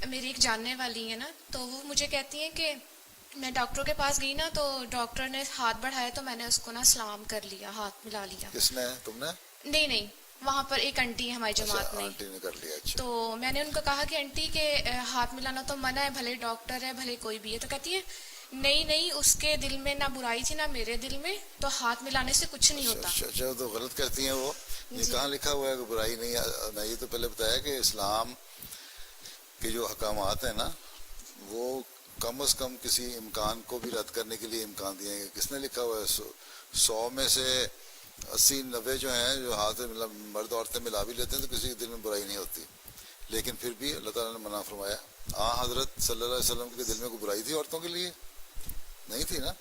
میری ایک جاننے والی ہے نا، تو وہ مجھے کہتی ہیں کہ میں ڈاکٹر کے پاس گئی نا، تو ڈاکٹر نے ہاتھ بڑھایا تو میں نے اس کو نا سلام کر لیا، ہاتھ ملا لیا. کس نے؟ تم نے؟ نہیں، وہاں پر ایک آنٹی ہے ہماری جماعت اچھا میں. آنٹی نے کر لیا. اچھا تو میں نے ان کو کہا کہ آنٹی کہ ہاتھ ملانا تو منع ہے، بھلے ڈاکٹر ہے بھلے کوئی بھی ہے. تو کہتی ہے نہیں اس کے دل میں نہ برائی تھی نہ میرے دل میں، تو ہاتھ ملانے سے کچھ نہیں ہوتا. اچھا تو غلط کہتی ہیں وہ. یہ کہاں لکھا ہوا ہے کہ برائی نہیں ہے؟ میں یہ تو پہلے بتایا کہ اسلام کے جو احکامات ہیں نا وہ کم از کم کسی امکان کو بھی رد کرنے کے لیے امکان دیے ہیں. کس نے لکھا ہوا ہے 100 میں سے 80-90 جو ہیں جو ہاتھ مرد عورتیں ملا بھی لیتے ہیں تو کسی کے دل میں برائی نہیں ہوتی. لیکن پھر بھی اللہ تعالیٰ نے منع فرمایا. حضرت صلی اللہ علیہ وسلم کے دل میں کوئی برائی تھی عورتوں کے لیے؟ نہیں تھی نا.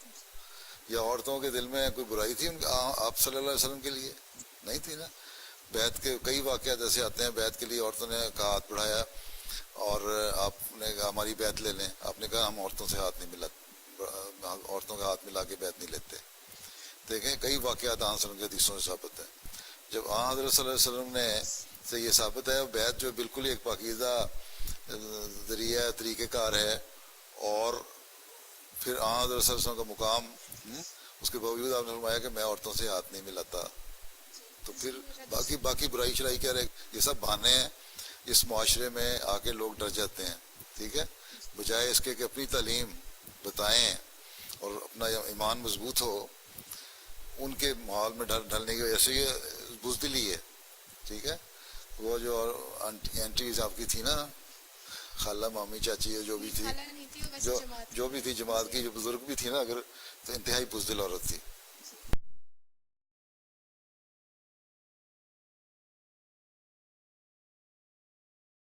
یا عورتوں کے دل میں کوئی برائی تھی آپ صلی اللہ علیہ وسلم کے لیے؟ نہیں تھی نا. بیعت کے کئی واقعات ایسے آتے ہیں، بیعت کے لیے عورتوں نے کہا ہاتھ بڑھایا اور آپ نے کہا ہماری بیعت لے لیں. آپ نے کہا ہم عورتوں سے ہاتھ نہیں عورتوں کا ہاتھ ملا کے بیعت نہیں لیتے. دیکھیں کئی واقعات آن صلی اللہ علیہ وسلم کے حدیثوں سے ثابت ہے. جب حضرت صلی اللہ علیہ وسلم نے سے یہ ثابت ہے، بیعت جو بالکل ایک پاکیزہ ذریعہ طریقہ کار ہے، اور پھر حضرت صلی اللہ علیہ وسلم کا مقام، اس کے باوجود آپ نے فرمایا کہ میں عورتوں سے ہاتھ نہیں ملاتا. تو پھر باقی برائی شرائی کیا رہے؟ یہ سب بہانے ہیں. اس معاشرے میں آ کے لوگ ڈر جاتے ہیں. ٹھیک ہے، بجائے اس کے کہ اپنی تعلیم بتائیں اور اپنا ایمان مضبوط ہو، ان کے ماحول میں ڈھلنے کی وجہ سے یہ بزدلی ہے. ٹھیک ہے، وہ جو اینٹیز آپ کی تھی نا، خالہ مامی چاچی جو بھی تھی، جو بھی تھی جماعت کی جو بزرگ بھی تھی نا، اگر تو انتہائی بزدل عورت تھی.